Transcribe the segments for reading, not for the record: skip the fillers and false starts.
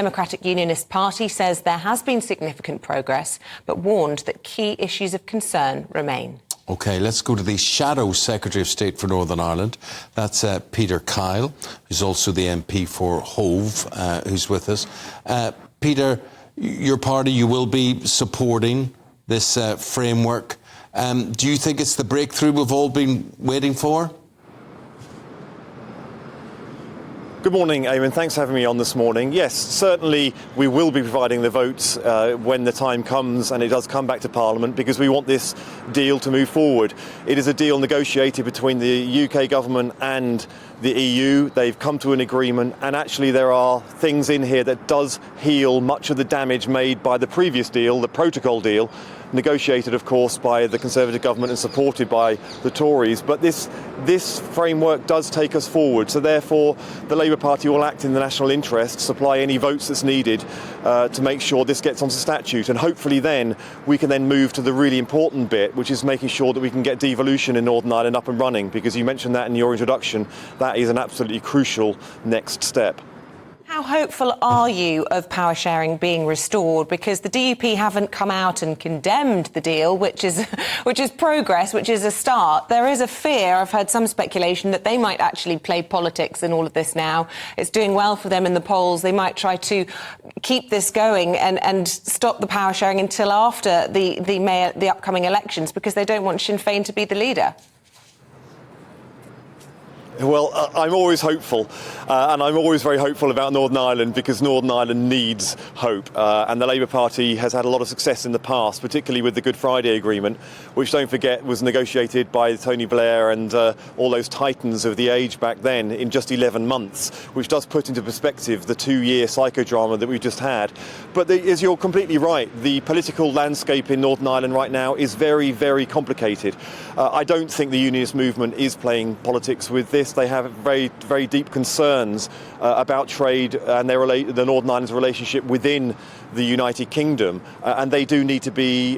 Democratic Unionist Party says there has been significant progress, but warned that key issues of concern remain. OK, let's go to the Shadow Secretary of State for Northern Ireland. That's Peter Kyle, who's also the MP for Hove, who's with us. Peter, your party, you will be supporting this framework. Do you think it's the breakthrough we've all been waiting for? Good morning, Eamon. Thanks for having me on this morning. Yes, certainly we will be providing the votes when the time comes and it does come back to Parliament, because we want this deal to move forward. It is a deal negotiated between the UK government and the EU. They've come to an agreement, and actually there are things in here that does heal much of the damage made by the previous deal, the protocol deal, negotiated, of course, by the Conservative government and supported by the Tories. But this framework does take us forward. So therefore, the Labour Party will act in the national interest, supply any votes that's needed to make sure this gets onto statute. And hopefully then we can then move to the really important bit, which is making sure that we can get devolution in Northern Ireland up and running, because you mentioned that in your introduction. That is an absolutely crucial next step. How hopeful are you of power sharing being restored? Because the DUP haven't come out and condemned the deal, which is progress, which is a start. There is a fear, I've heard some speculation, that they might actually play politics in all of this now. It's doing well for them in the polls. They might try to keep this going and stop the power sharing until after the upcoming elections, because they don't want Sinn Féin to be the leader. Well, I'm always hopeful, and I'm always very hopeful about Northern Ireland, because Northern Ireland needs hope. And the Labour Party has had a lot of success in the past, particularly with the Good Friday Agreement, which, don't forget, was negotiated by Tony Blair and all those titans of the age back then in just 11 months, which does put into perspective the 2-year psychodrama that we've just had. But as you're completely right, the political landscape in Northern Ireland right now is very, very complicated. I don't think the unionist movement is playing politics with this. They have very, very deep concerns about trade and the Northern Ireland's relationship within the United Kingdom, and they do need to be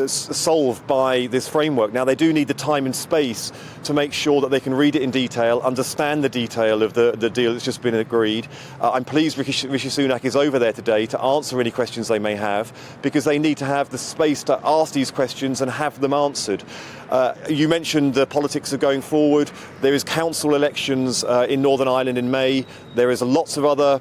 solved by this framework. Now, they do need the time and space to make sure that they can read it in detail, understand the detail of the deal that's just been agreed. I'm pleased Rishi Sunak is over there today to answer any questions they may have, because they need to have the space to ask these questions and have them answered. You mentioned the politics of going forward. There is council elections in Northern Ireland in May. There is lots of other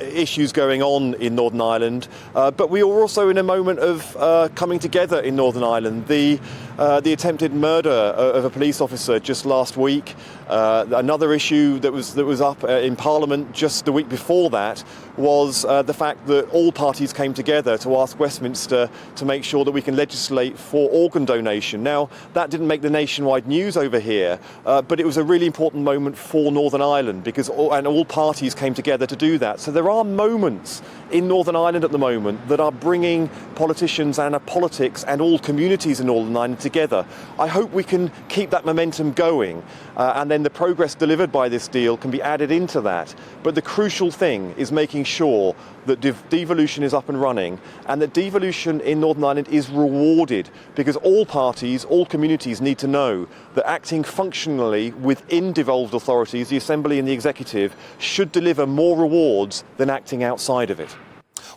issues going on in Northern Ireland. But we are also in a moment of coming together in Northern Ireland. The attempted murder of a police officer just last week. Another issue that was up in Parliament just the week before that was the fact that all parties came together to ask Westminster to make sure that we can legislate for organ donation. Now, that didn't make the nationwide news over here, but it was a really important moment for Northern Ireland, because all parties came together to do that. So there are moments in Northern Ireland at the moment that are bringing politicians and politics and all communities in Northern Ireland together. I hope we can keep that momentum going, and then the progress delivered by this deal can be added into that. But the crucial thing is making sure that devolution is up and running, and that devolution in Northern Ireland is rewarded, because all parties, all communities need to know that acting functionally within devolved authorities, the Assembly and the Executive, should deliver more rewards than acting outside of it.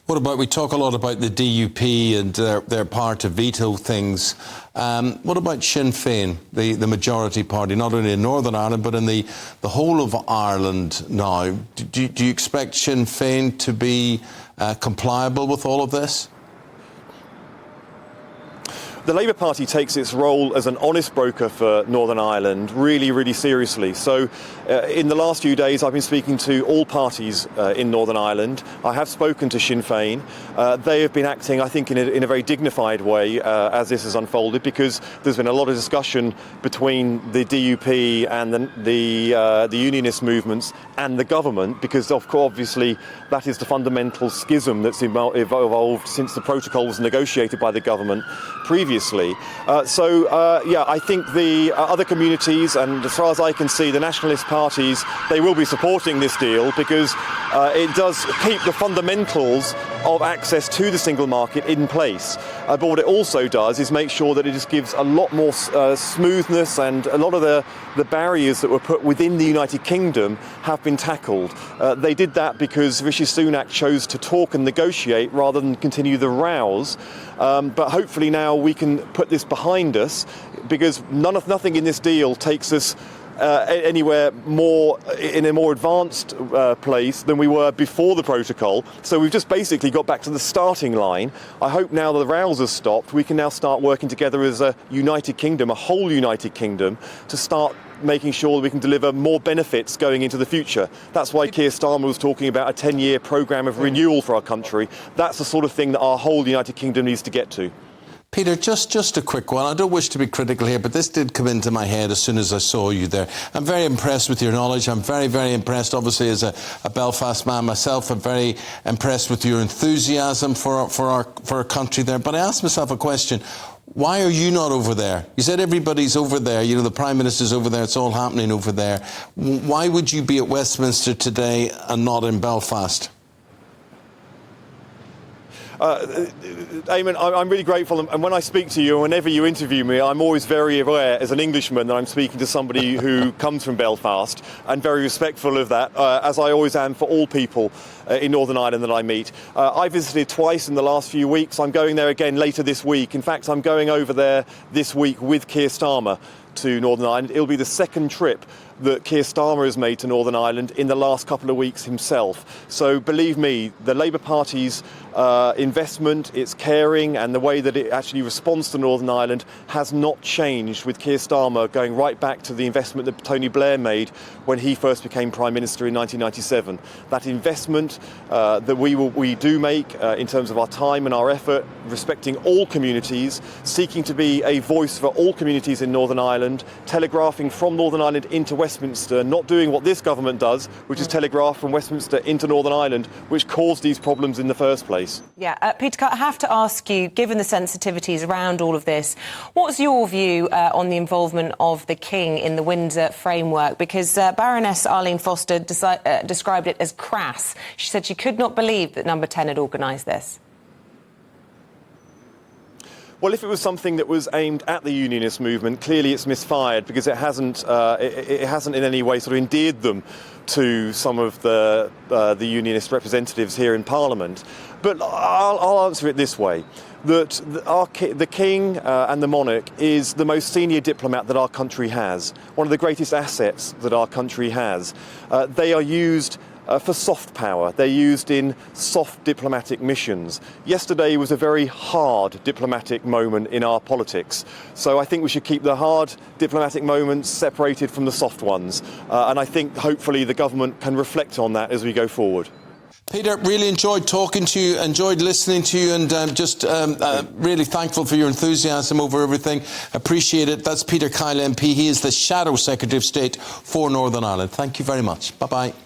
What about, we talk a lot about the DUP and their power to veto things. What about Sinn Féin, the majority party, not only in Northern Ireland, but in the whole of Ireland now? Do you expect Sinn Féin to be compliable with all of this? The Labour Party takes its role as an honest broker for Northern Ireland really, really seriously. So in the last few days, I've been speaking to all parties in Northern Ireland. I have spoken to Sinn Féin. They have been acting, I think, in a very dignified way as this has unfolded, because there's been a lot of discussion between the DUP and the unionist movements and the government, because obviously that is the fundamental schism that's evolved since the protocol was negotiated by the government previously. I think the other communities, and as far as I can see, the nationalist parties, they will be supporting this deal, because it does keep the fundamentals of access to the single market in place. But what it also does is make sure that it just gives a lot more smoothness, and a lot of the barriers that were put within the United Kingdom have been tackled. They did that because Rishi Sunak chose to talk and negotiate rather than continue the rows. But hopefully now we can put this behind us, because nothing in this deal takes us anywhere more in a more advanced place than we were before the protocol. So we've just basically got back to the starting line. I hope now that the rows have stopped, we can now start working together as a United Kingdom, a whole United Kingdom, to start making sure that we can deliver more benefits going into the future. That's why Keir Starmer was talking about a 10-year programme of renewal for our country. That's the sort of thing that our whole United Kingdom needs to get to. Peter, just a quick one. I don't wish to be critical here, but this did come into my head as soon as I saw you there. I'm very impressed with your knowledge. I'm very, very impressed, obviously, as a Belfast man myself. I'm very impressed with your enthusiasm for our country there. But I asked myself a question. Why are you not over there? You said everybody's over there. You know, the Prime Minister's over there. It's all happening over there. Why would you be at Westminster today and not in Belfast? Eamon, I'm really grateful, and when I speak to you, and whenever you interview me, I'm always very aware as an Englishman that I'm speaking to somebody who comes from Belfast, and very respectful of that, as I always am for all people in Northern Ireland that I meet. I visited twice in the last few weeks. I'm going there again later this week. In fact, I'm going over there this week with Keir Starmer to Northern Ireland. It'll be the second trip that Keir Starmer has made to Northern Ireland in the last couple of weeks himself. So believe me, the Labour Party's investment, its caring, and the way that it actually responds to Northern Ireland has not changed, with Keir Starmer going right back to the investment that Tony Blair made when he first became Prime Minister in 1997. That investment that we do make in terms of our time and our effort, respecting all communities, seeking to be a voice for all communities in Northern Ireland, telegraphing from Northern Ireland into Westminster, not doing what this government does, which is telegraph from Westminster into Northern Ireland, which caused these problems in the first place. Yeah, Peter, I have to ask you, given the sensitivities around all of this, what's your view on the involvement of the King in the Windsor framework? Because Baroness Arlene Foster described it as crass. She said she could not believe that Number 10 had organised this. Well, if it was something that was aimed at the unionist movement, clearly it's misfired, because it hasn't in any way sort of endeared them to some of the unionist representatives here in Parliament. But I'll answer it this way: that the King and the monarch is the most senior diplomat that our country has, one of the greatest assets that our country has. They are used for soft power. They're used in soft diplomatic missions. Yesterday was a very hard diplomatic moment in our politics. So I think we should keep the hard diplomatic moments separated from the soft ones. And I think hopefully the government can reflect on that as we go forward. Peter, really enjoyed talking to you, enjoyed listening to you, and just really thankful for your enthusiasm over everything. Appreciate it. That's Peter Kyle MP. He is the Shadow Secretary of State for Northern Ireland. Thank you very much. Bye-bye.